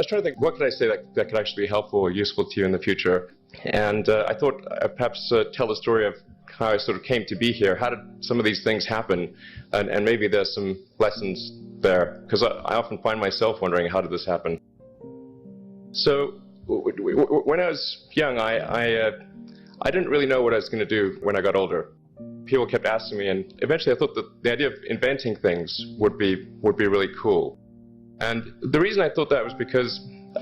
was trying to think, what could I say that could actually be helpful or useful to you in the future? And I thought I'd perhaps tell the story of how I sort of came to be here. How did some of these things happen? And maybe there's some lessons there, because I often find myself wondering, how did this happen? So when I was young, I didn't really know what I was going to do when I got older. People kept asking me, and eventually I thought that the idea of inventing things would be really cool. And the reason I thought that was because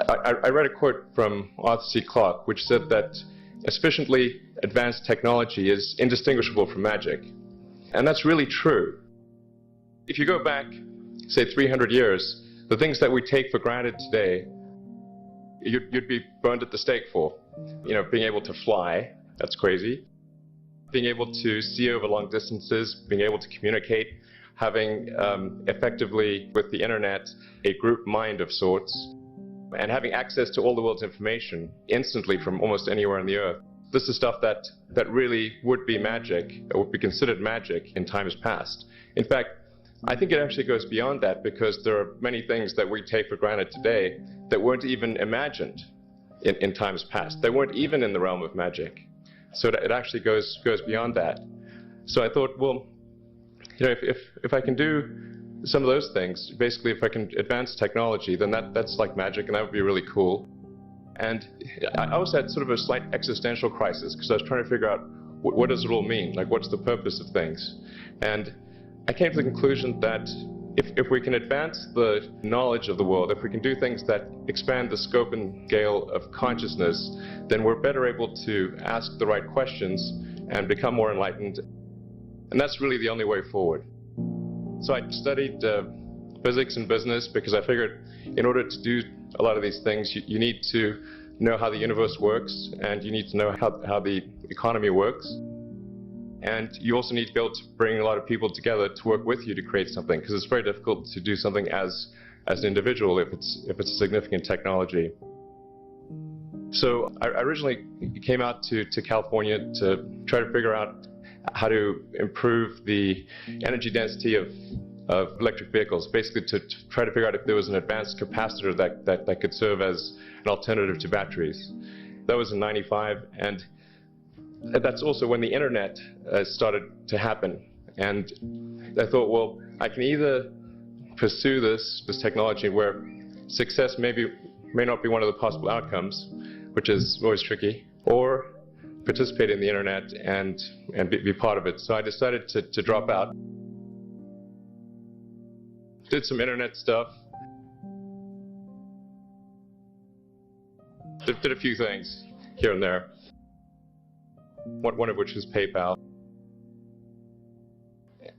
I read a quote from Arthur C. Clarke, which said that a sufficiently advanced technology is indistinguishable from magic. And that's really true. If you go back, say, 300 years, the things that we take for granted today, you'd be burned at the stake for. You know, being able to fly, that's crazy. Being able to see over long distances, being able to communicate, having effectively, with the internet, a group mind of sorts, and having access to all the world's information instantly from almost anywhere on the earth. This is stuff that really would be magic, or would be considered magic in times past. In fact, I think it actually goes beyond that, because there are many things that we take for granted today that weren't even imagined in times past. They weren't even in the realm of magic. So it actually goes beyond that. So I thought, well, you know, if I can do some of those things, basically if I can advance technology, then that's like magic, and that would be really cool. And I also had sort of a slight existential crisis, because I was trying to figure out what does it all mean? Like, what's the purpose of things? And I came to the conclusion that if we can advance the knowledge of the world, if we can do things that expand the scope and scale of consciousness, then we're better able to ask the right questions and become more enlightened. And that's really the only way forward. So I studied physics and business, because I figured in order to do a lot of these things, you need to know how the universe works, and you need to know how the economy works. And you also need to be able to bring a lot of people together to work with you to create something, because it's very difficult to do something as an individual if it's a significant technology. So I originally came out to California to try to figure out how to improve the energy density of electric vehicles, basically to try to figure out if there was an advanced capacitor that could serve as an alternative to batteries. That was in '95, and that's also when the internet started to happen. And I thought, well, I can either pursue this technology where success may not be one of the possible outcomes, which is always tricky, or participate in the internet and be part of it. So I decided to drop out. Did some internet stuff. Did a few things here and there. One of which was PayPal.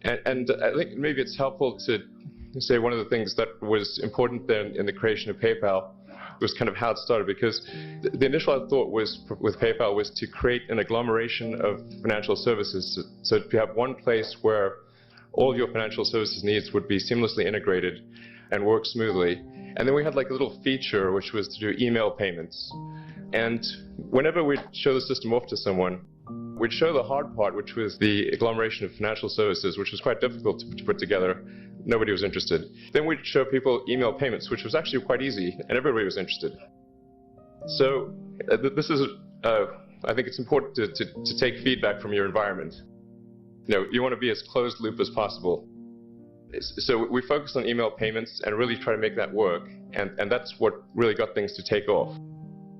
And I think maybe it's helpful to say one of the things that was important then in the creation of PayPal was kind of how it started, because the initial thought was with PayPal was to create an agglomeration of financial services. So to have one place where all of your financial services needs would be seamlessly integrated and work smoothly. And then we had like a little feature which was to do email payments. And whenever we'd show the system off to someone, we'd show the hard part, which was the agglomeration of financial services, which was quite difficult to put together. Nobody was interested. Then we'd show people email payments, which was actually quite easy, and everybody was interested. So this is, I think it's important to take feedback from your environment. You know, you want to be as closed loop as possible. So we focused on email payments and really try to make that work, and that's what really got things to take off.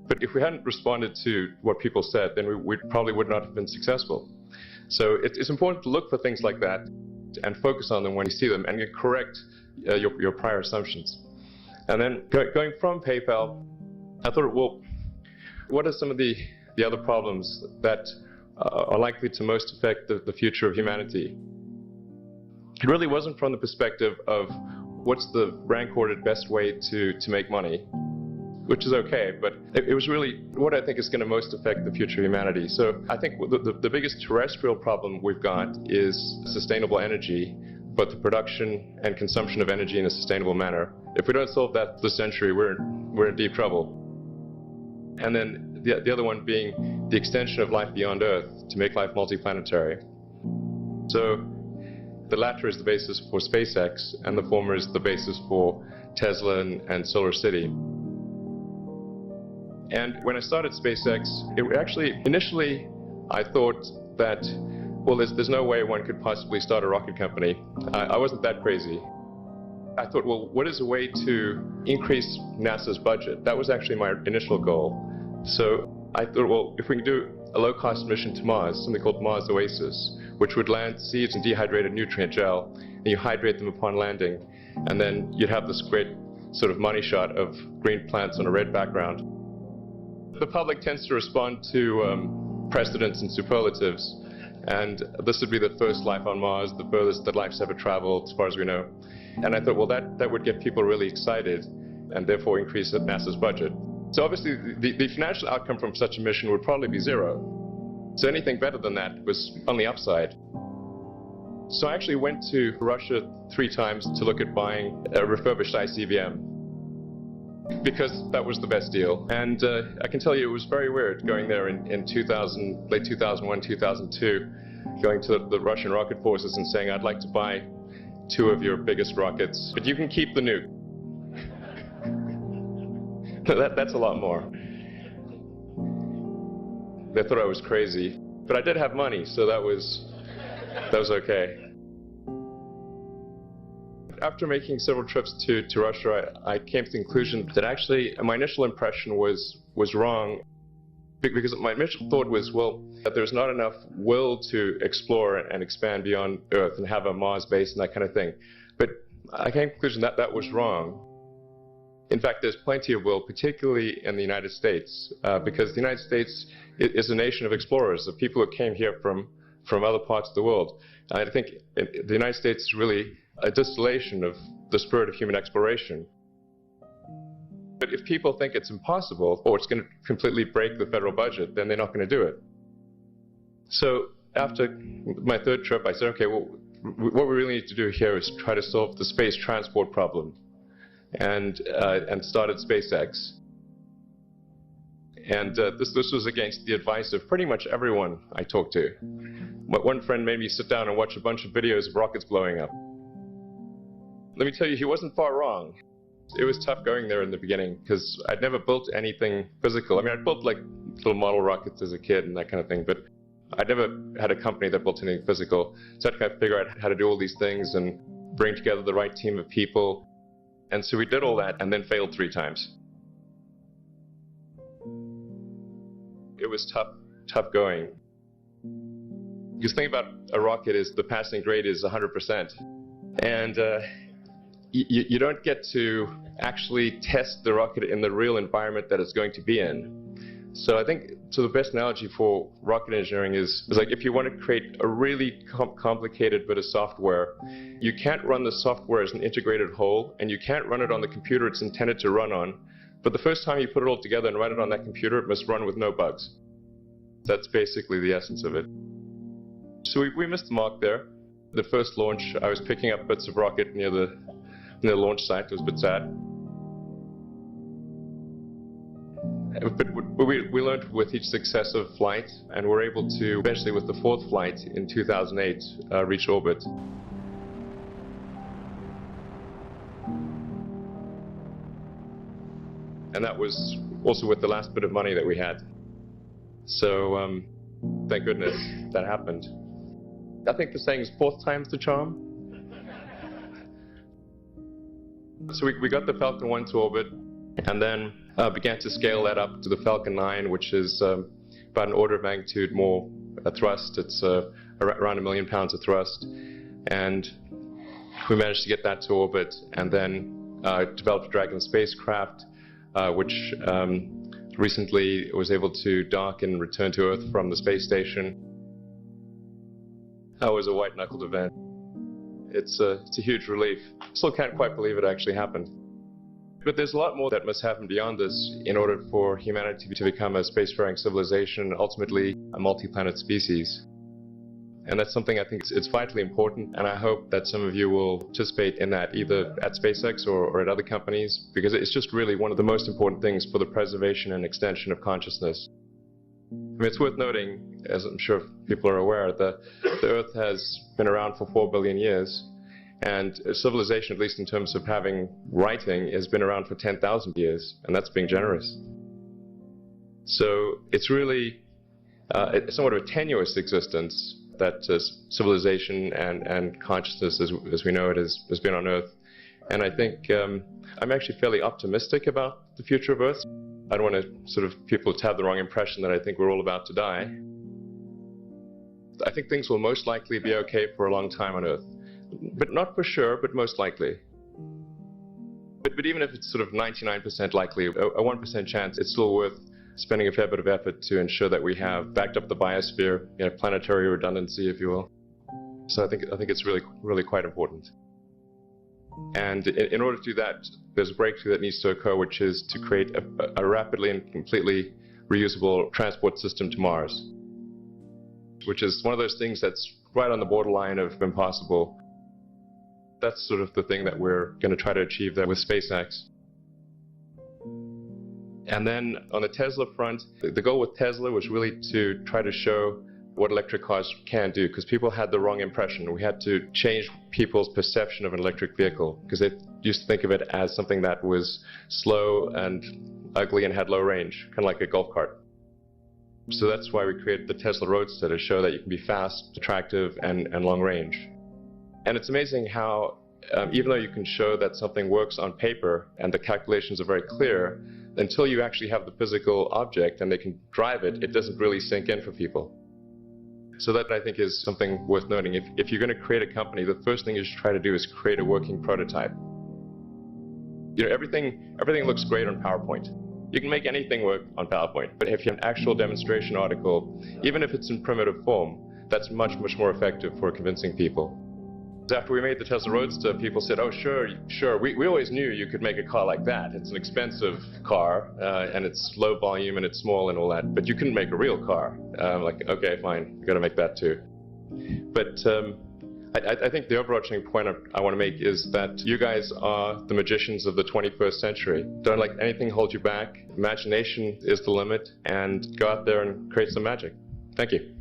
But if we hadn't responded to what people said, then we probably would not have been successful. So it's important to look for things like that and focus on them when you see them, and you correct your prior assumptions. And then going from PayPal, I thought, well, what are some of the other problems that are likely to most affect the future of humanity? It really wasn't from the perspective of what's the rank-ordered best way to make money, which is okay, but it was really what I think is going to most affect the future of humanity. So I think the biggest terrestrial problem we've got is sustainable energy, but the production and consumption of energy in a sustainable manner. If we don't solve that this century, we're in deep trouble. And then the other one being the extension of life beyond Earth to make life multiplanetary. So the latter is the basis for SpaceX, and the former is the basis for Tesla and Solar City. And when I started SpaceX, it actually, initially, I thought that, well, there's no way one could possibly start a rocket company. I wasn't that crazy. I thought, well, what is a way to increase NASA's budget? That was actually my initial goal. So I thought, well, if we can do a low-cost mission to Mars, something called Mars Oasis, which would land seeds in dehydrated nutrient gel, and you hydrate them upon landing, and then you'd have this great sort of money shot of green plants on a red background. The public tends to respond to precedents and superlatives, and this would be the first life on Mars, the furthest that life's ever traveled, as far as we know. And I thought, well, that would get people really excited, and therefore increase NASA's budget. So obviously, the financial outcome from such a mission would probably be zero. So anything better than that was on the upside. So I actually went to Russia 3 times to look at buying a refurbished ICBM, because that was the best deal. And I can tell you it was very weird going there in late 2001, 2002, going to the Russian rocket forces and saying, I'd like to buy 2 of your biggest rockets, but you can keep the nuke. That's a lot more. They thought I was crazy, but I did have money, so that was okay. After making several trips to Russia, I came to the conclusion that actually my initial impression was wrong, because my initial thought was, well, that there's not enough will to explore and expand beyond Earth and have a Mars base and that kind of thing. But I came to the conclusion that that was wrong. In fact, there's plenty of will, particularly in the United States, because the United States is a nation of explorers, of people who came here from other parts of the world. And I think the United States is really a distillation of the spirit of human exploration. But if people think it's impossible, or it's going to completely break the federal budget, then they're not going to do it. So after my 3rd trip, I said, okay, well, what we really need to do here is try to solve the space transport problem. And started SpaceX. And this was against the advice of pretty much everyone I talked to. One friend made me sit down and watch a bunch of videos of rockets blowing up. Let me tell you, he wasn't far wrong. It was tough going there in the beginning, because I'd never built anything physical. I mean, I'd built like little model rockets as a kid and that kind of thing, but I'd never had a company that built anything physical. So I had to kind of figure out how to do all these things and bring together the right team of people. And so we did all that and then failed 3 times. It was tough going. Because the thing about a rocket is the passing grade is 100%. And you don't get to actually test the rocket in the real environment that it's going to be in. So I think, so the best analogy for rocket engineering is like if you want to create a really complicated bit of software, you can't run the software as an integrated whole, and you can't run it on the computer it's intended to run on. But the first time you put it all together and run it on that computer, it must run with no bugs. That's basically the essence of it. So we missed the mark there. The first launch, I was picking up bits of rocket near the launch site. It was a bit sad. But we learned with each successive flight, and we're able to, eventually with the 4th flight in 2008, reach orbit. And that was also with the last bit of money that we had. So thank goodness that happened. I think the saying is 4th time's the charm. So we got the Falcon 1 to orbit, and then began to scale that up to the Falcon 9, which is about an order of magnitude more thrust. It's around 1 million pounds of thrust. And we managed to get that to orbit, and then developed a Dragon spacecraft, which recently was able to dock and return to Earth from the space station. That was a white-knuckled event. It's a huge relief. Still can't quite believe it actually happened. But there's a lot more that must happen beyond this in order for humanity to become a spacefaring civilization, ultimately a multi-planet species. And that's something I think it's vitally important, and I hope that some of you will participate in that, either at SpaceX or at other companies, because it's just really one of the most important things for the preservation and extension of consciousness. I mean, it's worth noting, as I'm sure people are aware, that the Earth has been around for 4 billion years, and civilization, at least in terms of having writing, has been around for 10,000 years, and that's being generous. So it's really somewhat of a tenuous existence that civilization and consciousness as we know it has been on Earth. And I think I'm actually fairly optimistic about the future of Earth. I don't want to sort of people to have the wrong impression that I think we're all about to die. I think things will most likely be okay for a long time on Earth. But not for sure, but most likely. But even if it's sort of 99% likely, a 1% chance, it's still worth spending a fair bit of effort to ensure that we have backed up the biosphere, planetary redundancy, if you will. So I think it's really quite important. And in order to do that, there's a breakthrough that needs to occur, which is to create a rapidly and completely reusable transport system to Mars, which is one of those things that's right on the borderline of impossible. That's sort of the thing that we're going to try to achieve there with SpaceX. And then on the Tesla front, the goal with Tesla was really to try to show what electric cars can do, because people had the wrong impression. We had to change people's perception of an electric vehicle, because they used to think of it as something that was slow and ugly and had low range, kind of like a golf cart. So that's why we created the Tesla Roadster, to show that you can be fast, attractive, and long range. And it's amazing how, even though you can show that something works on paper and the calculations are very clear, until you actually have the physical object and they can drive it, it doesn't really sink in for people. So that, I think, is something worth noting. If you're going to create a company, the first thing you should try to do is create a working prototype. Everything looks great on PowerPoint. You can make anything work on PowerPoint, but if you have an actual demonstration article, even if it's in primitive form, that's much more effective for convincing people. After we made the Tesla Roadster, people said, oh, sure, we always knew you could make a car like that. It's an expensive car, and it's low volume, and it's small and all that, but you couldn't make a real car. Like, okay, fine, you've got to make that too. But I think the overarching point I want to make is that you guys are the magicians of the 21st century. Don't let anything hold you back. Imagination is the limit, and go out there and create some magic. Thank you.